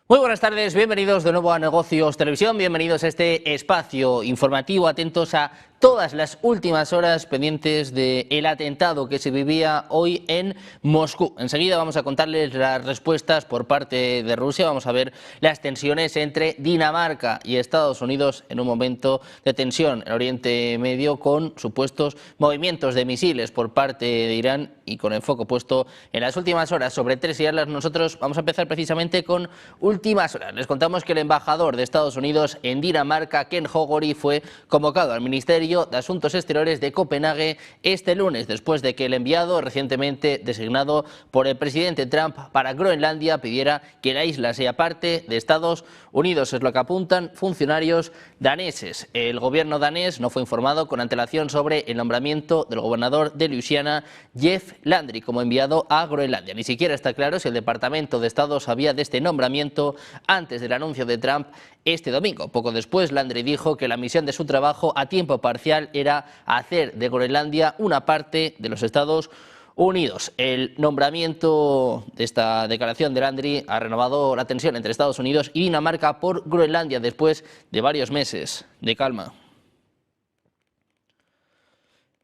Muy buenas tardes, bienvenidos de nuevo a Negocios Televisión, bienvenidos a este espacio informativo, atentos a todas las últimas horas pendientes del atentado que se vivía hoy en Moscú. Enseguida vamos a contarles las respuestas por parte de Rusia, vamos a ver las tensiones entre Dinamarca y Estados Unidos en un momento de tensión en Oriente Medio con supuestos movimientos de misiles por parte de Irán y con el foco puesto en las últimas horas sobre tres islas. Nosotros vamos a empezar precisamente con últimas horas. Les contamos que el embajador de Estados Unidos en Dinamarca, Ken Hogory, fue convocado al Ministerio de Asuntos Exteriores de Copenhague este lunes, después de que el enviado recientemente designado por el presidente Trump para Groenlandia pidiera que la isla sea parte de Estados Unidos. Es lo que apuntan funcionarios daneses. El gobierno danés no fue informado con antelación sobre el nombramiento del gobernador de Luisiana, Jeff Landry, como enviado a Groenlandia. Ni siquiera está claro si el Departamento de Estado sabía de este nombramiento antes del anuncio de Trump este domingo. Poco después, Landry dijo que la misión de su trabajo a tiempo parcial era hacer de Groenlandia una parte de los Estados Unidos. El nombramiento de esta declaración de Landry ha renovado la tensión entre Estados Unidos y Dinamarca por Groenlandia después de varios meses de calma.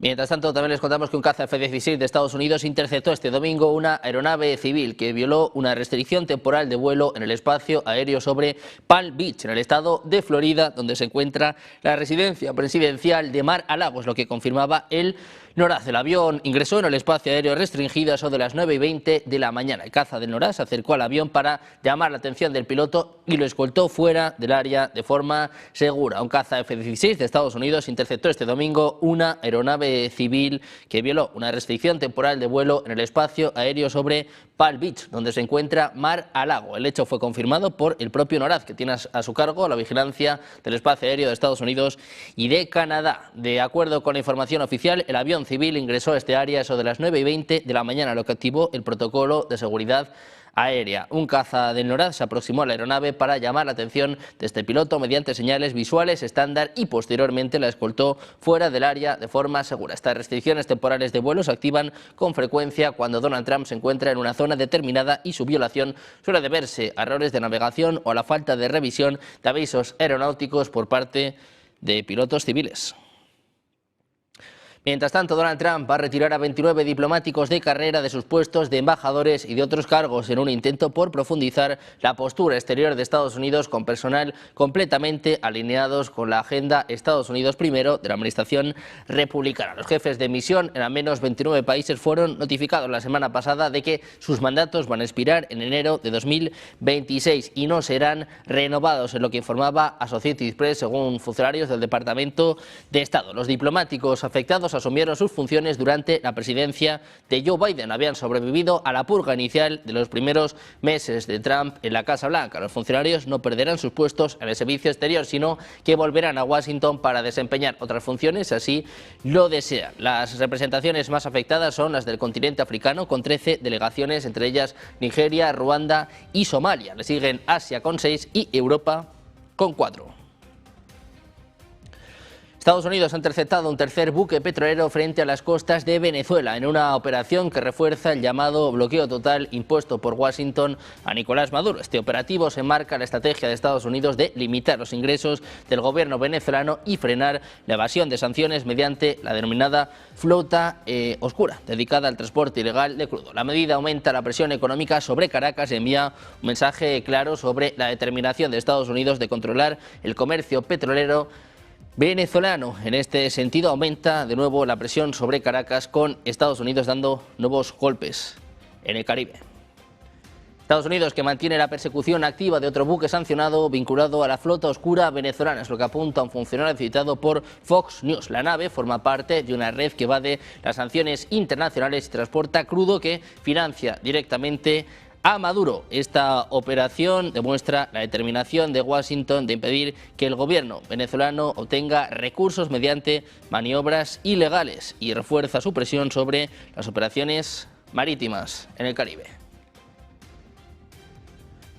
Mientras tanto, también les contamos que un caza F-16 de Estados Unidos interceptó este domingo una aeronave civil que violó una restricción temporal de vuelo en el espacio aéreo sobre Palm Beach, en el estado de Florida, donde se encuentra la residencia presidencial de Mar-a-Lago, lo que confirmaba el NORAD. El avión ingresó en el espacio aéreo restringido a eso de las 9:20 de la mañana. El caza del NORAD se acercó al avión para llamar la atención del piloto y lo escoltó fuera del área de forma segura. Un caza F-16 de Estados Unidos interceptó este domingo una aeronave civil que violó una restricción temporal de vuelo en el espacio aéreo sobre Palm Beach, donde se encuentra Mar-a-Lago. El hecho fue confirmado por el propio NORAD, que tiene a su cargo la vigilancia del espacio aéreo de Estados Unidos y de Canadá. De acuerdo con la información oficial, el avión civil ingresó a este área eso de las 9:20 de la mañana, lo que activó el protocolo de seguridad aérea. Un caza del NORAD se aproximó a la aeronave para llamar la atención de este piloto mediante señales visuales estándar y posteriormente la escoltó fuera del área de forma segura. Estas restricciones temporales de vuelo se activan con frecuencia cuando Donald Trump se encuentra en una zona determinada y su violación suele deberse a errores de navegación o a la falta de revisión de avisos aeronáuticos por parte de pilotos civiles. Mientras tanto, Donald Trump va a retirar a 29 diplomáticos de carrera de sus puestos de embajadores y de otros cargos en un intento por profundizar la postura exterior de Estados Unidos con personal completamente alineados con la agenda Estados Unidos primero de la administración republicana. Los jefes de misión en al menos 29 países fueron notificados la semana pasada de que sus mandatos van a expirar en enero de 2026 y no serán renovados, en lo que informaba Associated Press según funcionarios del Departamento de Estado. Los diplomáticos afectados asumieron sus funciones durante la presidencia de Joe Biden. Habían sobrevivido a la purga inicial de los primeros meses de Trump en la Casa Blanca. Los funcionarios no perderán sus puestos en el servicio exterior, sino que volverán a Washington para desempeñar otras funciones, así lo desean. Las representaciones más afectadas son las del continente africano, con 13 delegaciones, entre ellas Nigeria, Ruanda y Somalia. Le siguen Asia con 6 y Europa con 4. Estados Unidos ha interceptado un tercer buque petrolero frente a las costas de Venezuela en una operación que refuerza el llamado bloqueo total impuesto por Washington a Nicolás Maduro. Este operativo se enmarca en la estrategia de Estados Unidos de limitar los ingresos del gobierno venezolano y frenar la evasión de sanciones mediante la denominada flota oscura, dedicada al transporte ilegal de crudo. La medida aumenta la presión económica sobre Caracas y envía un mensaje claro sobre la determinación de Estados Unidos de controlar el comercio petrolero venezolano. En este sentido, aumenta de nuevo la presión sobre Caracas, con Estados Unidos dando nuevos golpes en el Caribe. Estados Unidos, que mantiene la persecución activa de otro buque sancionado vinculado a la flota oscura venezolana, es lo que apunta un funcionario citado por Fox News. La nave forma parte de una red que evade las sanciones internacionales y transporta crudo que financia directamente a Maduro. Esta operación demuestra la determinación de Washington de impedir que el gobierno venezolano obtenga recursos mediante maniobras ilegales y refuerza su presión sobre las operaciones marítimas en el Caribe.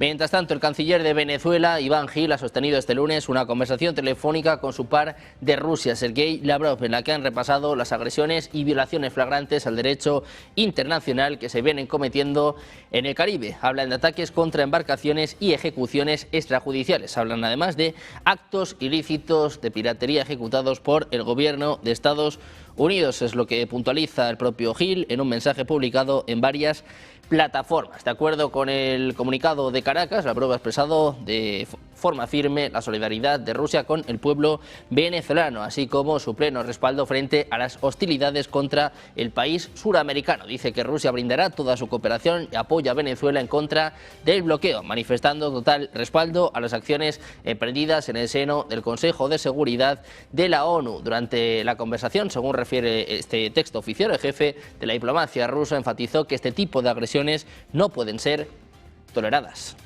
Mientras tanto, el canciller de Venezuela, Iván Gil, ha sostenido este lunes una conversación telefónica con su par de Rusia, Sergei Lavrov, en la que han repasado las agresiones y violaciones flagrantes al derecho internacional que se vienen cometiendo en el Caribe. Hablan de ataques contra embarcaciones y ejecuciones extrajudiciales. Hablan además de actos ilícitos de piratería ejecutados por el gobierno de Estados Unidos. Es lo que puntualiza el propio Gil en un mensaje publicado en varias plataformas. De acuerdo con el comunicado de Caracas, Lavrov ha expresado de forma firme la solidaridad de Rusia con el pueblo venezolano, así como su pleno respaldo frente a las hostilidades contra el país suramericano. Dice que Rusia brindará toda su cooperación y apoya a Venezuela en contra del bloqueo, manifestando total respaldo a las acciones emprendidas en el seno del Consejo de Seguridad de la ONU. Durante la conversación, según refiere este texto oficial, el jefe de la diplomacia rusa enfatizó que este tipo de agresiones no pueden ser toleradas.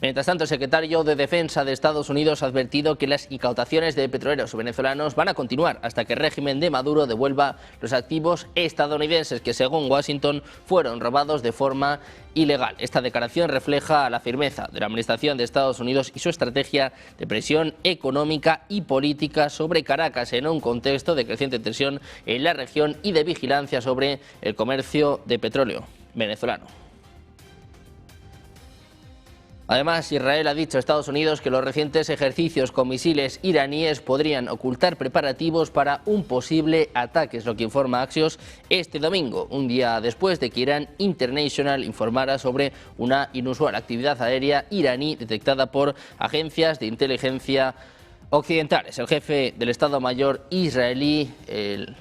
Mientras tanto, el secretario de Defensa de Estados Unidos ha advertido que las incautaciones de petroleros venezolanos van a continuar hasta que el régimen de Maduro devuelva los activos estadounidenses que, según Washington, fueron robados de forma ilegal. Esta declaración refleja la firmeza de la administración de Estados Unidos y su estrategia de presión económica y política sobre Caracas en un contexto de creciente tensión en la región y de vigilancia sobre el comercio de petróleo venezolano. Además, Israel ha dicho a Estados Unidos que los recientes ejercicios con misiles iraníes podrían ocultar preparativos para un posible ataque, es lo que informa Axios este domingo, un día después de que Iran International informara sobre una inusual actividad aérea iraní detectada por agencias de inteligencia occidentales. El jefe del Estado Mayor israelí, el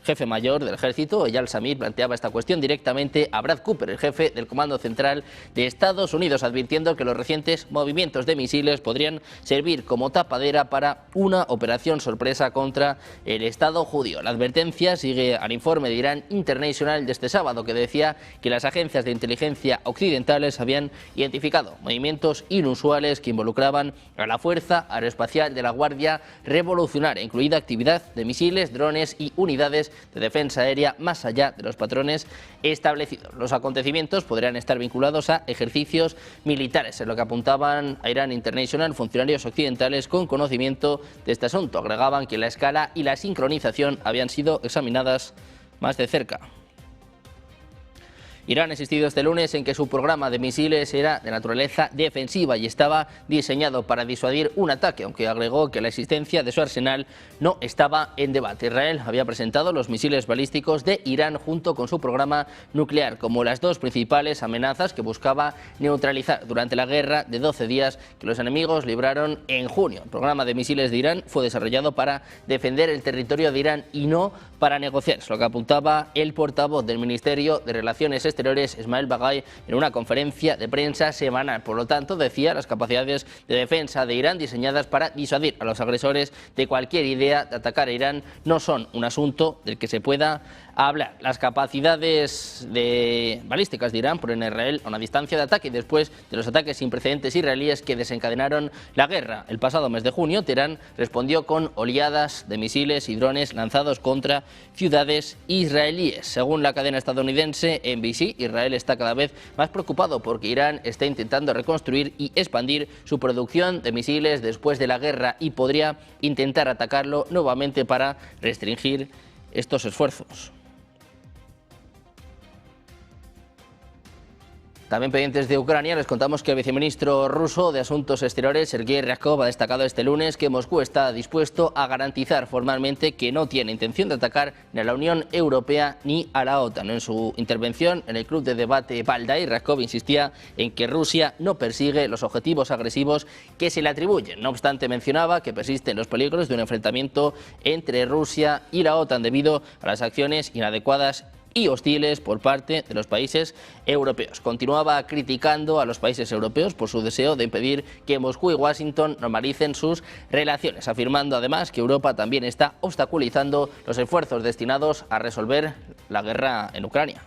jefe mayor del ejército, Eyal Zamir, planteaba esta cuestión directamente a Brad Cooper, el jefe del Comando Central de Estados Unidos, advirtiendo que los recientes movimientos de misiles podrían servir como tapadera para una operación sorpresa contra el Estado judío. La advertencia sigue al informe de Iran International de este sábado, que decía que las agencias de inteligencia occidentales habían identificado movimientos inusuales que involucraban a la Fuerza Aeroespacial de la Guardia Revolucionaria, incluida actividad de misiles, drones y unidades de defensa aérea más allá de los patrones establecidos. Los acontecimientos podrían estar vinculados a ejercicios militares, en lo que apuntaban a Iran International funcionarios occidentales con conocimiento de este asunto. Agregaban que la escala y la sincronización habían sido examinadas más de cerca. Irán ha insistido este lunes en que su programa de misiles era de naturaleza defensiva y estaba diseñado para disuadir un ataque, aunque agregó que la existencia de su arsenal no estaba en debate. Israel había presentado los misiles balísticos de Irán junto con su programa nuclear como las dos principales amenazas que buscaba neutralizar durante la guerra de 12 días que los enemigos libraron en junio. El programa de misiles de Irán fue desarrollado para defender el territorio de Irán y no para negociar, es lo que apuntaba el portavoz del Ministerio de Relaciones Exteriores, Ismael Bagay, en una conferencia de prensa semanal. Por lo tanto, decía, las capacidades de defensa de Irán diseñadas para disuadir a los agresores de cualquier idea de atacar a Irán no son un asunto del que se pueda hablar. Las capacidades balísticas de Irán ponen a Israel a una distancia de ataque después de los ataques sin precedentes israelíes que desencadenaron la guerra. El pasado mes de junio, Teherán respondió con oleadas de misiles y drones lanzados contra ciudades israelíes. Según la cadena estadounidense NBC, Israel está cada vez más preocupado porque Irán está intentando reconstruir y expandir su producción de misiles después de la guerra y podría intentar atacarlo nuevamente para restringir estos esfuerzos. También pendientes de Ucrania, les contamos que el viceministro ruso de Asuntos Exteriores, Sergei Ryabkov, ha destacado este lunes que Moscú está dispuesto a garantizar formalmente que no tiene intención de atacar ni a la Unión Europea ni a la OTAN. En su intervención en el club de debate Valdai, Ryabkov insistía en que Rusia no persigue los objetivos agresivos que se le atribuyen. No obstante, mencionaba que persisten los peligros de un enfrentamiento entre Rusia y la OTAN debido a las acciones inadecuadas y hostiles por parte de los países europeos. Continuaba criticando a los países europeos por su deseo de impedir que Moscú y Washington normalicen sus relaciones, afirmando además que Europa también está obstaculizando los esfuerzos destinados a resolver la guerra en Ucrania.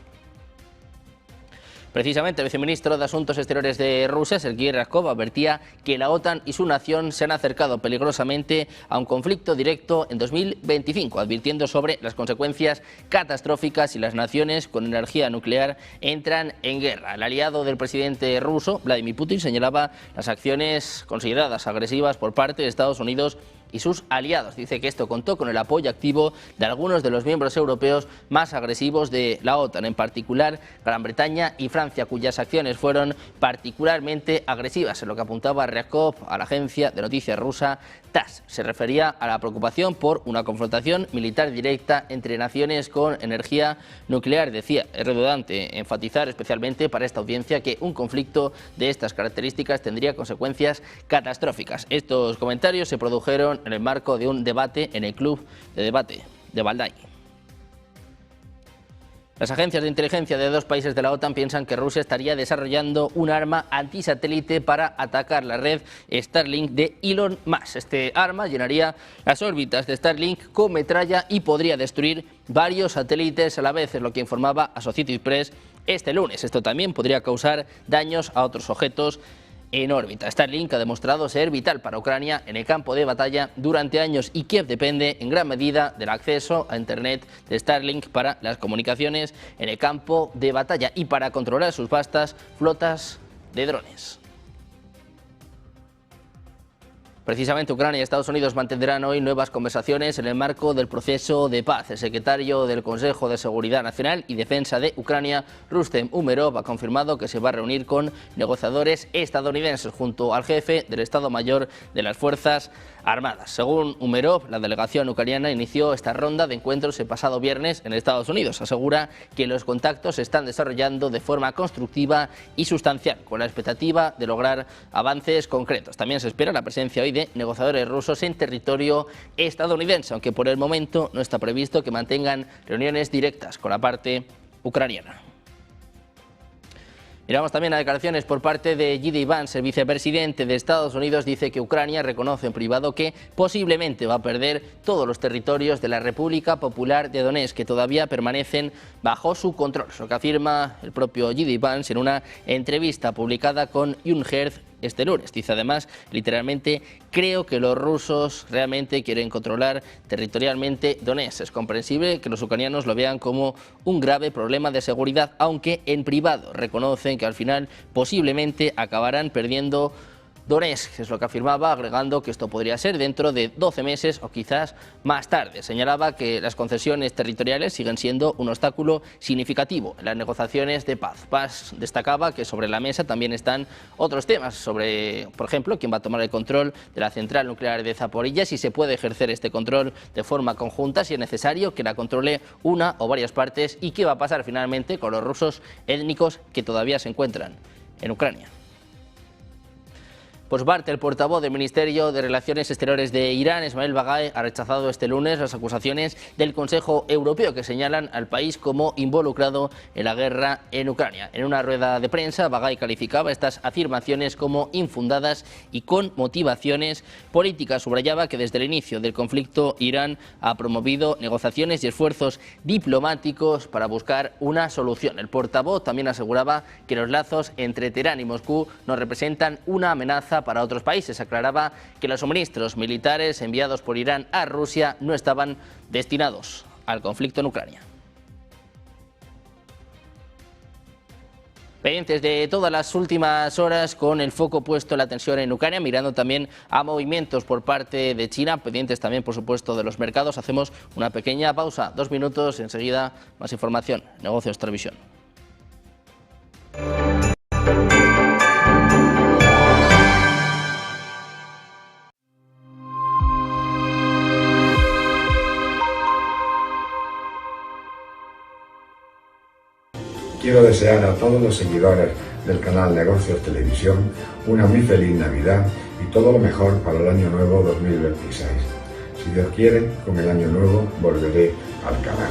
Precisamente el viceministro de Asuntos Exteriores de Rusia, Sergei Ryabkov, advertía que la OTAN y su nación se han acercado peligrosamente a un conflicto directo en 2025, advirtiendo sobre las consecuencias catastróficas si las naciones con energía nuclear entran en guerra. El aliado del presidente ruso, Vladimir Putin, señalaba las acciones consideradas agresivas por parte de Estados Unidos y sus aliados. Dice que esto contó con el apoyo activo de algunos de los miembros europeos más agresivos de la OTAN, en particular Gran Bretaña y Francia, cuyas acciones fueron particularmente agresivas, en lo que apuntaba Ryabkov a la agencia de noticias rusa TASS. Se refería a la preocupación por una confrontación militar directa entre naciones con energía nuclear. Decía, es redundante enfatizar especialmente para esta audiencia que un conflicto de estas características tendría consecuencias catastróficas. Estos comentarios se produjeron en el marco de un debate en el Club de Debate de Valdai. Las agencias de inteligencia de 2 países de la OTAN piensan que Rusia estaría desarrollando un arma antisatélite para atacar la red Starlink de Elon Musk. Este arma llenaría las órbitas de Starlink con metralla y podría destruir varios satélites a la vez, es lo que informaba Associated Press este lunes. Esto también podría causar daños a otros objetos en órbita. Starlink ha demostrado ser vital para Ucrania en el campo de batalla durante años y Kiev depende en gran medida del acceso a Internet de Starlink para las comunicaciones en el campo de batalla y para controlar sus vastas flotas de drones. Precisamente Ucrania y Estados Unidos mantendrán hoy nuevas conversaciones en el marco del proceso de paz. El secretario del Consejo de Seguridad Nacional y Defensa de Ucrania, Rustem Umerov, ha confirmado que se va a reunir con negociadores estadounidenses junto al jefe del Estado Mayor de las Fuerzas Armadas. Según Umerov, la delegación ucraniana inició esta ronda de encuentros el pasado viernes en Estados Unidos. Asegura que los contactos se están desarrollando de forma constructiva y sustancial, con la expectativa de lograr avances concretos. También se espera la presencia hoy de negociadores rusos en territorio estadounidense, aunque por el momento no está previsto que mantengan reuniones directas con la parte ucraniana. Miramos también a declaraciones por parte de J.D. Vance, el vicepresidente de Estados Unidos. Dice que Ucrania reconoce en privado que posiblemente va a perder todos los territorios de la República Popular de Donetsk, que todavía permanecen bajo su control. Eso que afirma el propio J.D. Vance en una entrevista publicada con Unheard este lunes. Dice además, literalmente, creo que los rusos realmente quieren controlar territorialmente Donetsk. Es comprensible que los ucranianos lo vean como un grave problema de seguridad, aunque en privado reconocen que al final posiblemente acabarán perdiendo Donetsk, es lo que afirmaba, agregando que esto podría ser dentro de 12 meses o quizás más tarde. Señalaba que las concesiones territoriales siguen siendo un obstáculo significativo en las negociaciones de paz. Vance destacaba que sobre la mesa también están otros temas, sobre, por ejemplo, quién va a tomar el control de la central nuclear de Zaporilla, si se puede ejercer este control de forma conjunta, si es necesario que la controle una o varias partes y qué va a pasar finalmente con los rusos étnicos que todavía se encuentran en Ucrania. Por su parte, el portavoz del Ministerio de Relaciones Exteriores de Irán, Esmail Baghai, ha rechazado este lunes las acusaciones del Consejo Europeo que señalan al país como involucrado en la guerra en Ucrania. En una rueda de prensa, Baghai calificaba estas afirmaciones como infundadas y con motivaciones políticas. Subrayaba que desde el inicio del conflicto Irán ha promovido negociaciones y esfuerzos diplomáticos para buscar una solución. El portavoz también aseguraba que los lazos entre Teherán y Moscú no representan una amenaza para otros países. Aclaraba que los suministros militares enviados por Irán a Rusia no estaban destinados al conflicto en Ucrania. Pendientes de todas las últimas horas, con el foco puesto en la tensión en Ucrania, mirando también a movimientos por parte de China, pendientes también, por supuesto, de los mercados. Hacemos una pequeña pausa, 2 minutos, enseguida más información. Negocios Televisión. Quiero desear a todos los seguidores del canal Negocios Televisión una muy feliz Navidad y todo lo mejor para el año nuevo 2026. Si Dios quiere, con el año nuevo volveré al canal.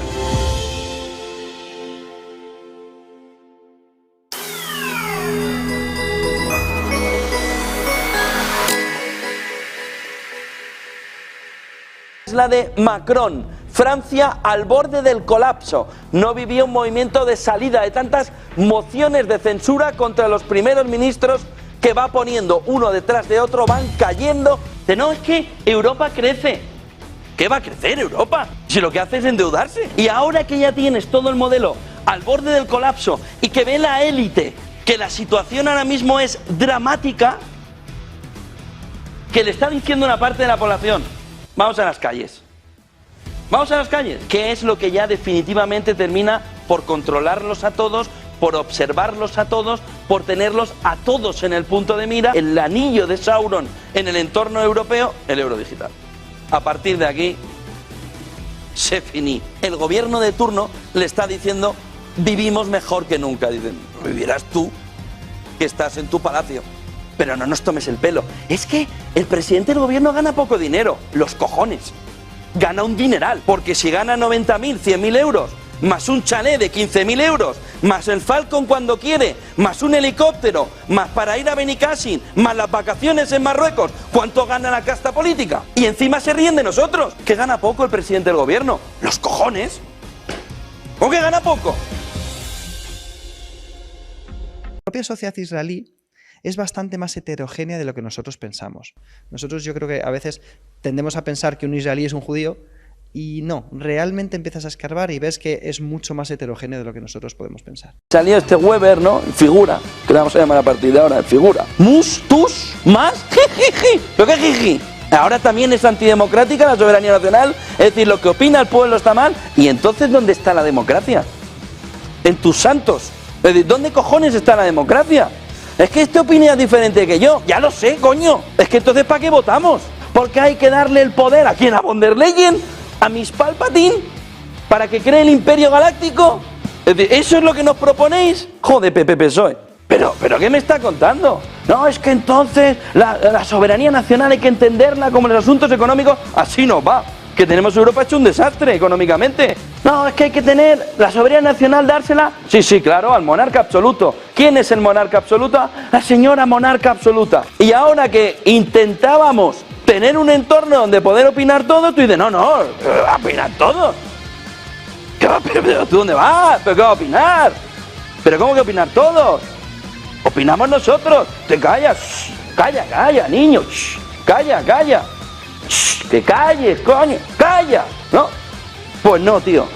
La de Macron. Francia al borde del colapso. No vivía un movimiento de salida de tantas mociones de censura contra los primeros ministros que va poniendo uno detrás de otro, van cayendo. No, es que Europa crece. ¿Qué va a crecer Europa? Si lo que hace es endeudarse. Y ahora que ya tienes todo el modelo al borde del colapso y que ve la élite que la situación ahora mismo es dramática, que le está diciendo una parte de la población, vamos a las calles. Vamos a las calles. ¿Qué es lo que ya definitivamente termina por controlarlos a todos, por observarlos a todos, por tenerlos a todos en el punto de mira? El anillo de Sauron en el entorno europeo, el euro digital. A partir de aquí, se finí. El gobierno de turno le está diciendo, vivimos mejor que nunca. Dicen, vivirás tú, que estás en tu palacio, pero no nos tomes el pelo. Es que el presidente del gobierno gana poco dinero, los cojones. Gana un dineral, porque si gana 90.000, 100.000 euros, más un chalet de 15.000 euros, más el Falcon cuando quiere, más un helicóptero, más para ir a Benicassin, más las vacaciones en Marruecos, ¿cuánto gana la casta política? Y encima se ríen de nosotros, que gana poco el presidente del gobierno. ¡Los cojones! ¿Cómo que gana poco? La propia sociedad israelí es bastante más heterogénea de lo que nosotros pensamos. Nosotros yo creo que a veces tendemos a pensar que un israelí es un judío y no, realmente empiezas a escarbar y ves que es mucho más heterogéneo de lo que nosotros podemos pensar. Salió este Weber, ¿no? Figura, que le vamos a llamar a partir de ahora, figura. Mus, tus, más, jijiji. ¿Pero qué jiji? Ahora también es antidemocrática la soberanía nacional, es decir, lo que opina el pueblo está mal. ¿Y entonces dónde está la democracia? En tus santos. Es decir, ¿dónde cojones está la democracia? Es que este opina diferente que yo. Ya lo sé, coño. Es que entonces ¿para qué votamos? Porque hay que darle el poder a quién, a von der Leyen, a Miss Palpatine, para que cree el imperio galáctico. Es decir, ¿eso es lo que nos proponéis? Joder, Pepe PSOE. ¿Pero qué me está contando? No, es que entonces la soberanía nacional hay que entenderla como los asuntos económicos. Así no va. Que tenemos Europa hecho un desastre económicamente. No, es que hay que tener la soberanía nacional, dársela. Sí, claro, al monarca absoluto. ¿Quién es el monarca absoluto? La señora monarca absoluta. Y ahora que intentábamos tener un entorno donde poder opinar todo, tú dices, no, opinar todo. ¿Pero tú dónde vas? ¿Pero qué va a opinar? ¿Pero cómo que opinar todos? Opinamos nosotros. Te callas. Calla, niño. Calla. Que calles, coño, calla, ¿no? Pues no, tío,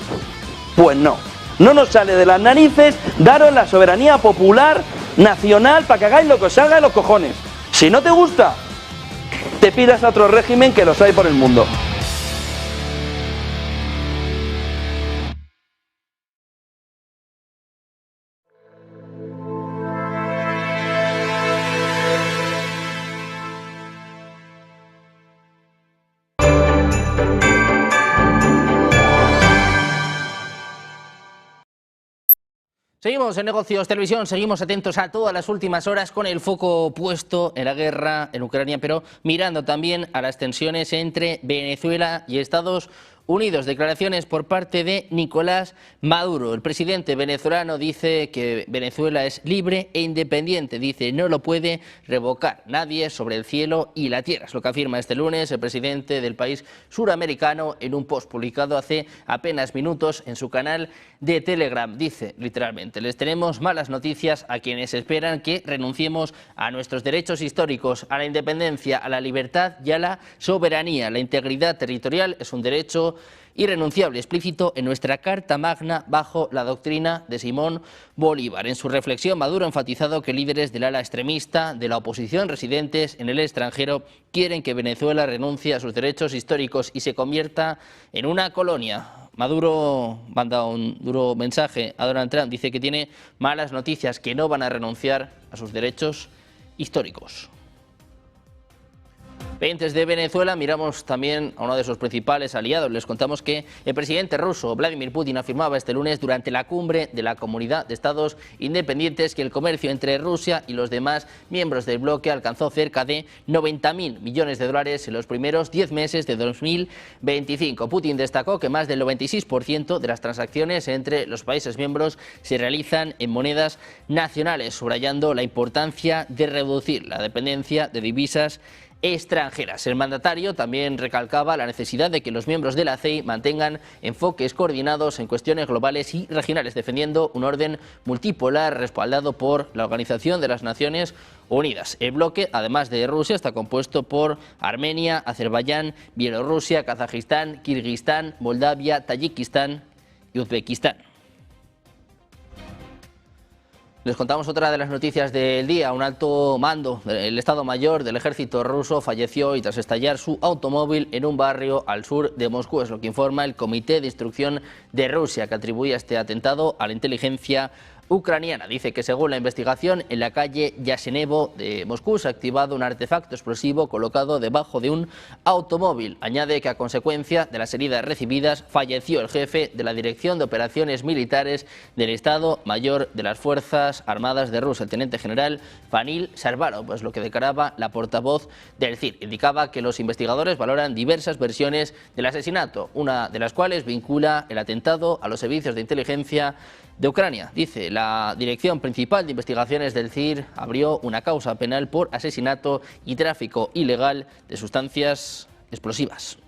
pues no. No nos sale de las narices daros la soberanía popular, nacional, para que hagáis lo que os salga de los cojones. Si no te gusta, te pidas a otro régimen que los hay por el mundo. Seguimos en Negocios Televisión, seguimos atentos a todas las últimas horas con el foco puesto en la guerra en Ucrania, pero mirando también a las tensiones entre Venezuela y Estados Unidos. Declaraciones por parte de Nicolás Maduro. El presidente venezolano dice que Venezuela es libre e independiente. Dice, no lo puede revocar nadie sobre el cielo y la tierra. Es lo que afirma este lunes el presidente del país suramericano en un post publicado hace apenas minutos en su canal de Telegram. Dice literalmente, les tenemos malas noticias a quienes esperan que renunciemos a nuestros derechos históricos, a la independencia, a la libertad y a la soberanía. La integridad territorial es un derecho irrenunciable, explícito en nuestra Carta Magna bajo la doctrina de Simón Bolívar. En su reflexión, Maduro ha enfatizado que líderes del ala extremista de la oposición residentes en el extranjero quieren que Venezuela renuncie a sus derechos históricos y se convierta en una colonia. Maduro manda un duro mensaje a Donald Trump, dice que tiene malas noticias, que no van a renunciar a sus derechos históricos. Pendientes de Venezuela, miramos también a uno de sus principales aliados. Les contamos que el presidente ruso Vladimir Putin afirmaba este lunes durante la cumbre de la Comunidad de Estados Independientes que el comercio entre Rusia y los demás miembros del bloque alcanzó cerca de 90.000 millones de dólares en los primeros 10 meses de 2025. Putin destacó que más del 96% de las transacciones entre los países miembros se realizan en monedas nacionales, subrayando la importancia de reducir la dependencia de divisas extranjeras. El mandatario también recalcaba la necesidad de que los miembros de la CEI mantengan enfoques coordinados en cuestiones globales y regionales, defendiendo un orden multipolar respaldado por la Organización de las Naciones Unidas. El bloque, además de Rusia, está compuesto por Armenia, Azerbaiyán, Bielorrusia, Kazajistán, Kirguistán, Moldavia, Tayikistán y Uzbekistán. Les contamos otra de las noticias del día. Un alto mando del Estado Mayor del Ejército ruso falleció y tras estallar su automóvil en un barrio al sur de Moscú. Es lo que informa el Comité de Instrucción de Rusia, que atribuye este atentado a la inteligencia ucraniana. Dice que según la investigación, en la calle Yasenevo de Moscú se ha activado un artefacto explosivo colocado debajo de un automóvil. Añade que a consecuencia de las heridas recibidas falleció el jefe de la Dirección de Operaciones Militares del Estado Mayor de las Fuerzas Armadas de Rusia, el teniente general Vanil Sharbarov, pues lo que declaraba la portavoz del CIR. Indicaba que los investigadores valoran diversas versiones del asesinato, una de las cuales vincula el atentado a los servicios de inteligencia de Ucrania. Dice, la Dirección Principal de Investigaciones del CIR abrió una causa penal por asesinato y tráfico ilegal de sustancias explosivas.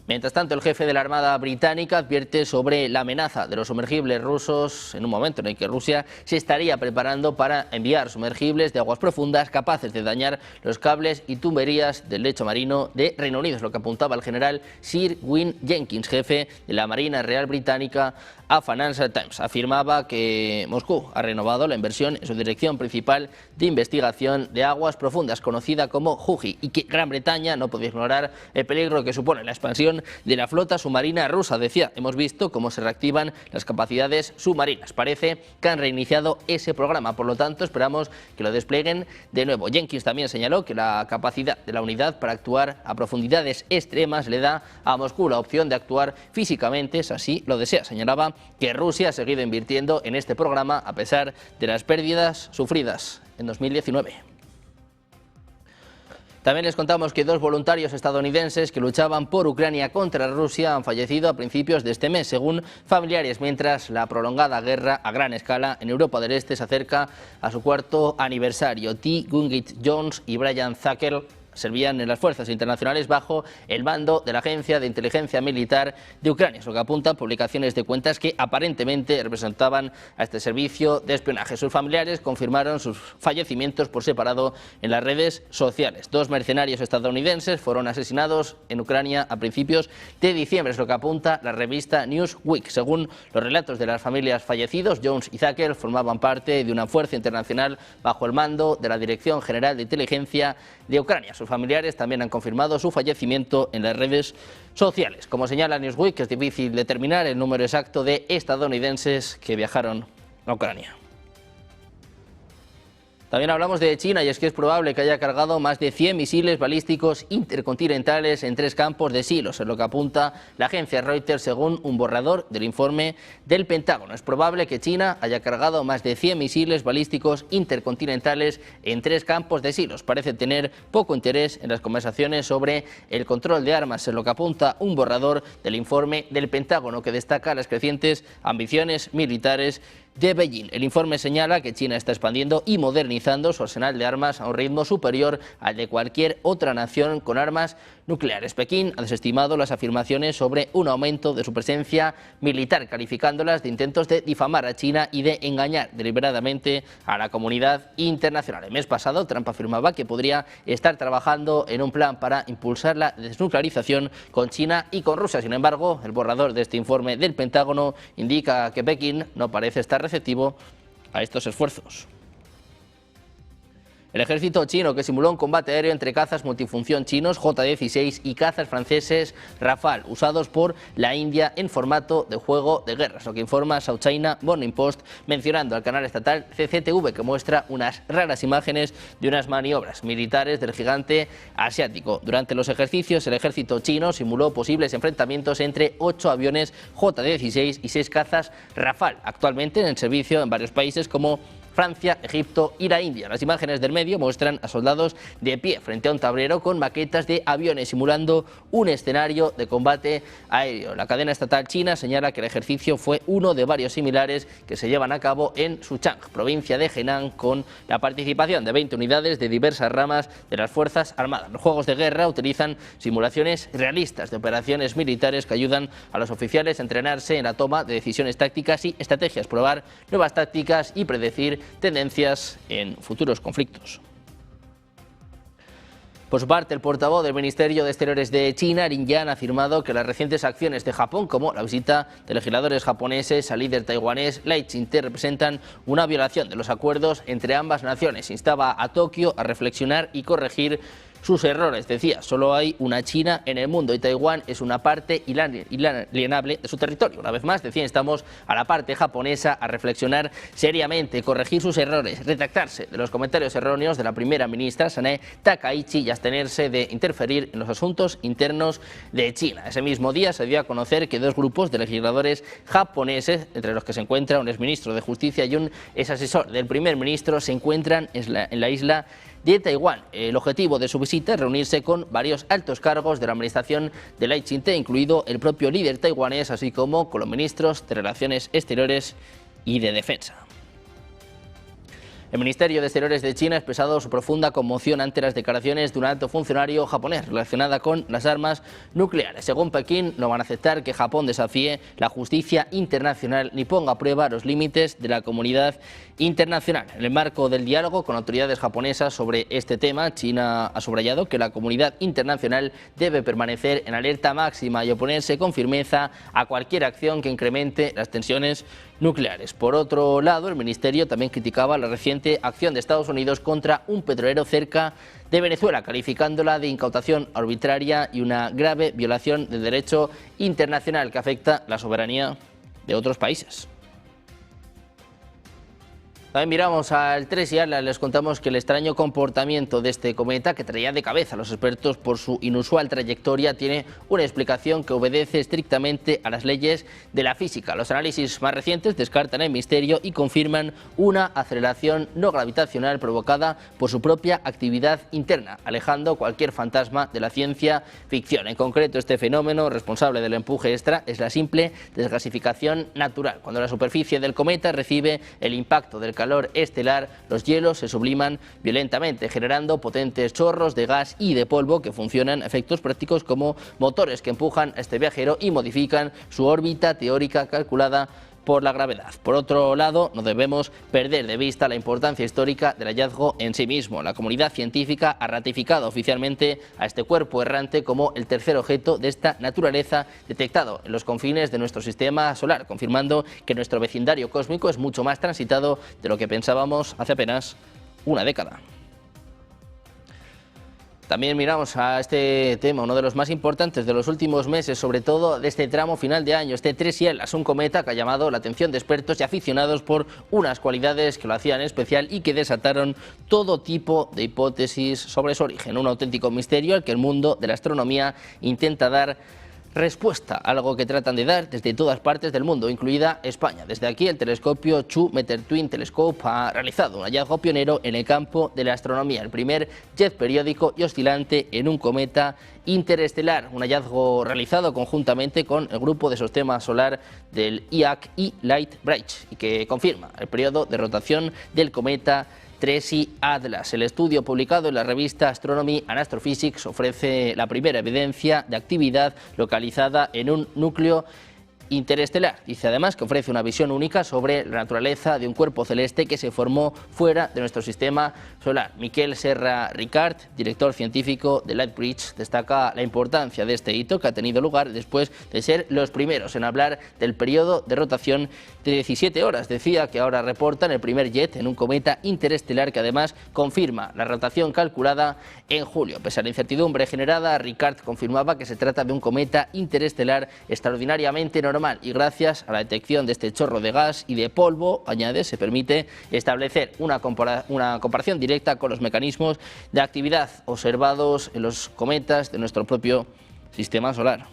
Mientras tanto, el jefe de la Armada británica advierte sobre la amenaza de los sumergibles rusos en un momento en el que Rusia se estaría preparando para enviar sumergibles de aguas profundas capaces de dañar los cables y tuberías del lecho marino de Reino Unido. Es lo que apuntaba el general Sir Win Jenkins, jefe de la Marina Real Británica, a Financial Times. Afirmaba que Moscú ha renovado la inversión en su dirección principal de investigación de aguas profundas, conocida como JUJI, y que Gran Bretaña no podía ignorar el peligro que supone la expansión de la flota submarina rusa. Decía, hemos visto cómo se reactivan las capacidades submarinas. Parece que han reiniciado ese programa, por lo tanto esperamos que lo desplieguen de nuevo. Jenkins también señaló que la capacidad de la unidad para actuar a profundidades extremas le da a Moscú la opción de actuar físicamente, si así lo desea. Señalaba que Rusia ha seguido invirtiendo en este programa a pesar de las pérdidas sufridas en 2019. También les contamos que 2 voluntarios estadounidenses que luchaban por Ucrania contra Rusia han fallecido a principios de este mes, según familiares, mientras la prolongada guerra a gran escala en Europa del Este se acerca a su 4º aniversario. T. Gungit Jones y Brian Zacher servían en las fuerzas internacionales bajo el mando de la Agencia de Inteligencia Militar de Ucrania, es lo que apuntan publicaciones de cuentas que aparentemente representaban a este servicio de espionaje. Sus familiares confirmaron sus fallecimientos por separado en las redes sociales. 2 mercenarios estadounidenses fueron asesinados en Ucrania a principios de diciembre, es lo que apunta la revista Newsweek. Según los relatos de las familias fallecidos, Jones y Zacher formaban parte de una fuerza internacional bajo el mando de la Dirección General de Inteligencia de Ucrania. Sus familiares también han confirmado su fallecimiento en las redes sociales. Como señala Newsweek, es difícil determinar el número exacto de estadounidenses que viajaron a Ucrania. También hablamos de China y es que es probable que haya cargado más de 100 misiles balísticos intercontinentales en 3 campos de silos, es lo que apunta la agencia Reuters según un borrador del informe del Pentágono. Es probable que China haya cargado más de 100 misiles balísticos intercontinentales en 3 campos de silos. Parece tener poco interés en las conversaciones sobre el control de armas, es lo que apunta un borrador del informe del Pentágono que destaca las crecientes ambiciones militares de Beijing. El informe señala que China está expandiendo y modernizando su arsenal de armas a un ritmo superior al de cualquier otra nación con armas nucleares. Pekín ha desestimado las afirmaciones sobre un aumento de su presencia militar, calificándolas de intentos de difamar a China y de engañar deliberadamente a la comunidad internacional. El mes pasado, Trump afirmaba que podría estar trabajando en un plan para impulsar la desnuclearización con China y con Rusia. Sin embargo, el borrador de este informe del Pentágono indica que Pekín no parece estar receptivo a estos esfuerzos. El ejército chino, que simuló un combate aéreo entre cazas multifunción chinos J-16 y cazas franceses Rafale, usados por la India en formato de juego de guerra, lo que informa South China Morning Post, mencionando al canal estatal CCTV, que muestra unas raras imágenes de unas maniobras militares del gigante asiático. Durante los ejercicios, el ejército chino simuló posibles enfrentamientos entre 8 aviones J-16 y 6 cazas Rafale, actualmente en servicio en varios países como Francia, Egipto y la India. Las imágenes del medio muestran a soldados de pie frente a un tablero con maquetas de aviones simulando un escenario de combate aéreo. La cadena estatal china señala que el ejercicio fue uno de varios similares que se llevan a cabo en Suchang, provincia de Henan, con la participación de 20 unidades de diversas ramas de las Fuerzas Armadas. Los juegos de guerra utilizan simulaciones realistas de operaciones militares que ayudan a los oficiales a entrenarse en la toma de decisiones tácticas y estrategias, probar nuevas tácticas y predecir tendencias en futuros conflictos. Por su parte, el portavoz del Ministerio de Exteriores de China, Lin Yan, ha afirmado que las recientes acciones de Japón, como la visita de legisladores japoneses al líder taiwanés Lai Ching-te, representan una violación de los acuerdos entre ambas naciones. Instaba a Tokio a reflexionar y corregir sus errores. Decía, solo hay una China en el mundo y Taiwán es una parte inalienable de su territorio. Una vez más, decía, instamos a la parte japonesa a reflexionar seriamente, corregir sus errores, retractarse de los comentarios erróneos de la primera ministra Sanae Takaichi y abstenerse de interferir en los asuntos internos de China. Ese mismo día se dio a conocer que dos grupos de legisladores japoneses, entre los que se encuentra un exministro de Justicia y un exasesor del primer ministro, se encuentran en la isla de Taiwán. El objetivo de su visita es reunirse con varios altos cargos de la administración de Lai Ching-te, incluido el propio líder taiwanés, así como con los ministros de Relaciones Exteriores y de Defensa. El Ministerio de Exteriores de China ha expresado su profunda conmoción ante las declaraciones de un alto funcionario japonés relacionada con las armas nucleares. Según Pekín, no van a aceptar que Japón desafíe la justicia internacional ni ponga a prueba los límites de la comunidad internacional. En el marco del diálogo con autoridades japonesas sobre este tema, China ha subrayado que la comunidad internacional debe permanecer en alerta máxima y oponerse con firmeza a cualquier acción que incremente las tensiones nucleares. Por otro lado, el Ministerio también criticaba la reciente acción de Estados Unidos contra un petrolero cerca de Venezuela, calificándola de incautación arbitraria y una grave violación del derecho internacional que afecta la soberanía de otros países. También miramos al 3 y les contamos que el extraño comportamiento de este cometa, que traía de cabeza a los expertos por su inusual trayectoria, tiene una explicación que obedece estrictamente a las leyes de la física. Los análisis más recientes descartan el misterio y confirman una aceleración no gravitacional provocada por su propia actividad interna, alejando cualquier fantasma de la ciencia ficción. En concreto, este fenómeno responsable del empuje extra es la simple desgasificación natural. Cuando la superficie del cometa recibe el impacto del calor estelar, los hielos se subliman violentamente, generando potentes chorros de gas y de polvo que funcionan a efectos prácticos como motores que empujan a este viajero y modifican su órbita teórica calculada por la gravedad. Por otro lado, no debemos perder de vista la importancia histórica del hallazgo en sí mismo. La comunidad científica ha ratificado oficialmente a este cuerpo errante como el tercer objeto de esta naturaleza detectado en los confines de nuestro sistema solar, confirmando que nuestro vecindario cósmico es mucho más transitado de lo que pensábamos hace apenas una década. También miramos a este tema, uno de los más importantes de los últimos meses, sobre todo de este tramo final de año, este 3L, es un cometa que ha llamado la atención de expertos y aficionados por unas cualidades que lo hacían especial y que desataron todo tipo de hipótesis sobre su origen. Un auténtico misterio al que el mundo de la astronomía intenta dar respuesta, algo que tratan de dar desde todas partes del mundo, incluida España. Desde aquí, el telescopio Chu Meter Twin Telescope ha realizado un hallazgo pionero en el campo de la astronomía, el primer jet periódico y oscilante en un cometa interestelar, un hallazgo realizado conjuntamente con el grupo de sistema solar del IAC y Light Bridge, y que confirma el periodo de rotación del cometa 3i Atlas. El estudio publicado en la revista Astronomy and Astrophysics ofrece la primera evidencia de actividad localizada en un núcleo interestelar. Dice además que ofrece una visión única sobre la naturaleza de un cuerpo celeste que se formó fuera de nuestro sistema solar. Miquel Serra Ricard, director científico de Lightbridge, destaca la importancia de este hito que ha tenido lugar después de ser los primeros en hablar del periodo de rotación de 17 horas. Decía que ahora reportan el primer jet en un cometa interestelar que además confirma la rotación calculada en julio. Pese a la incertidumbre generada, Ricard confirmaba que se trata de un cometa interestelar extraordinariamente normal y gracias a la detección de este chorro de gas y de polvo, añade, se permite establecer una comparación directa con los mecanismos de actividad observados en los cometas de nuestro propio sistema solar.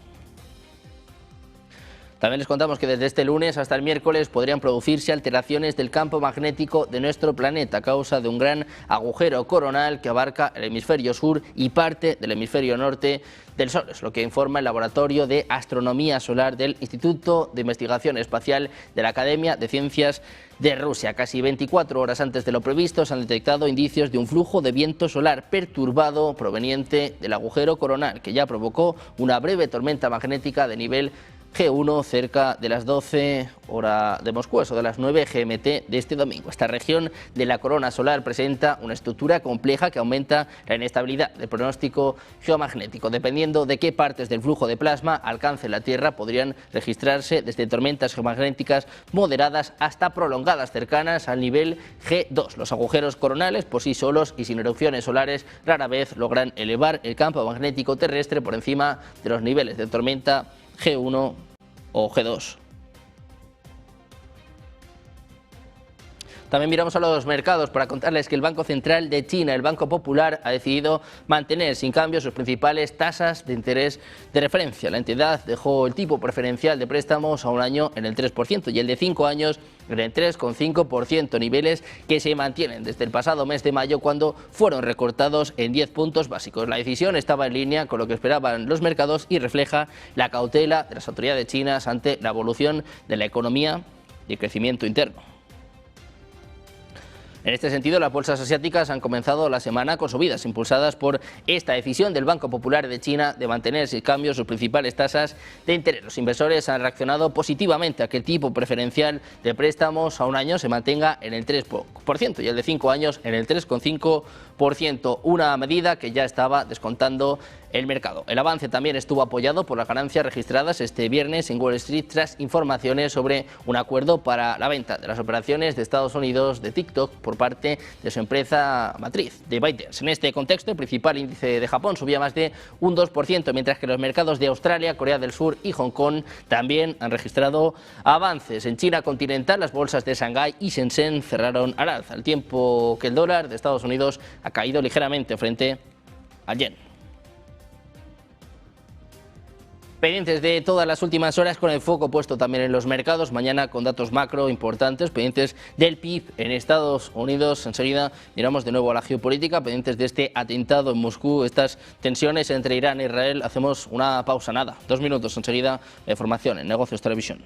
También les contamos que desde este lunes hasta el miércoles podrían producirse alteraciones del campo magnético de nuestro planeta a causa de un gran agujero coronal que abarca el hemisferio sur y parte del hemisferio norte del Sol. Es lo que informa el Laboratorio de Astronomía Solar del Instituto de Investigación Espacial de la Academia de Ciencias de Rusia. Casi 24 horas antes de lo previsto se han detectado indicios de un flujo de viento solar perturbado proveniente del agujero coronal, que ya provocó una breve tormenta magnética de nivel G1 cerca de las 12 hora de Moscú, eso de las 9 GMT de este domingo. Esta región de la corona solar presenta una estructura compleja que aumenta la inestabilidad del pronóstico geomagnético. Dependiendo de qué partes del flujo de plasma alcance la Tierra, podrían registrarse desde tormentas geomagnéticas moderadas hasta prolongadas cercanas al nivel G2. Los agujeros coronales, por sí solos y sin erupciones solares, rara vez logran elevar el campo magnético terrestre por encima de los niveles de tormenta G1 o G2. También miramos a los mercados para contarles que el Banco Central de China, el Banco Popular, ha decidido mantener sin cambio sus principales tasas de interés de referencia. La entidad dejó el tipo preferencial de préstamos a un año en el 3% y el de 5 años en el 3,5%, niveles que se mantienen desde el pasado mes de mayo, cuando fueron recortados en 10 puntos básicos. La decisión estaba en línea con lo que esperaban los mercados y refleja la cautela de las autoridades chinas ante la evolución de la economía y el crecimiento interno. En este sentido, las bolsas asiáticas han comenzado la semana con subidas impulsadas por esta decisión del Banco Popular de China de mantener sin cambio sus principales tasas de interés. Los inversores han reaccionado positivamente a que el tipo preferencial de préstamos a un año se mantenga en el 3% y el de 5 años en el 3,5%, una medida que ya estaba descontando el mercado. El avance también estuvo apoyado por las ganancias registradas este viernes en Wall Street tras informaciones sobre un acuerdo para la venta de las operaciones de Estados Unidos de TikTok por parte de su empresa matriz, de ByteDance. En este contexto, el principal índice de Japón subía más de un 2%, mientras que los mercados de Australia, Corea del Sur y Hong Kong también han registrado avances. En China continental, las bolsas de Shanghái y Shenzhen cerraron al alza, al tiempo que el dólar de Estados Unidos ha caído ligeramente frente al yen. Pendientes de todas las últimas horas, con el foco puesto también en los mercados. Mañana con datos macro importantes, pendientes del PIB en Estados Unidos. Enseguida miramos de nuevo a la geopolítica, pendientes de este atentado en Moscú, estas tensiones entre Irán e Israel. Hacemos una pausa, nada, 2 minutos. Enseguida la información en Negocios Televisión.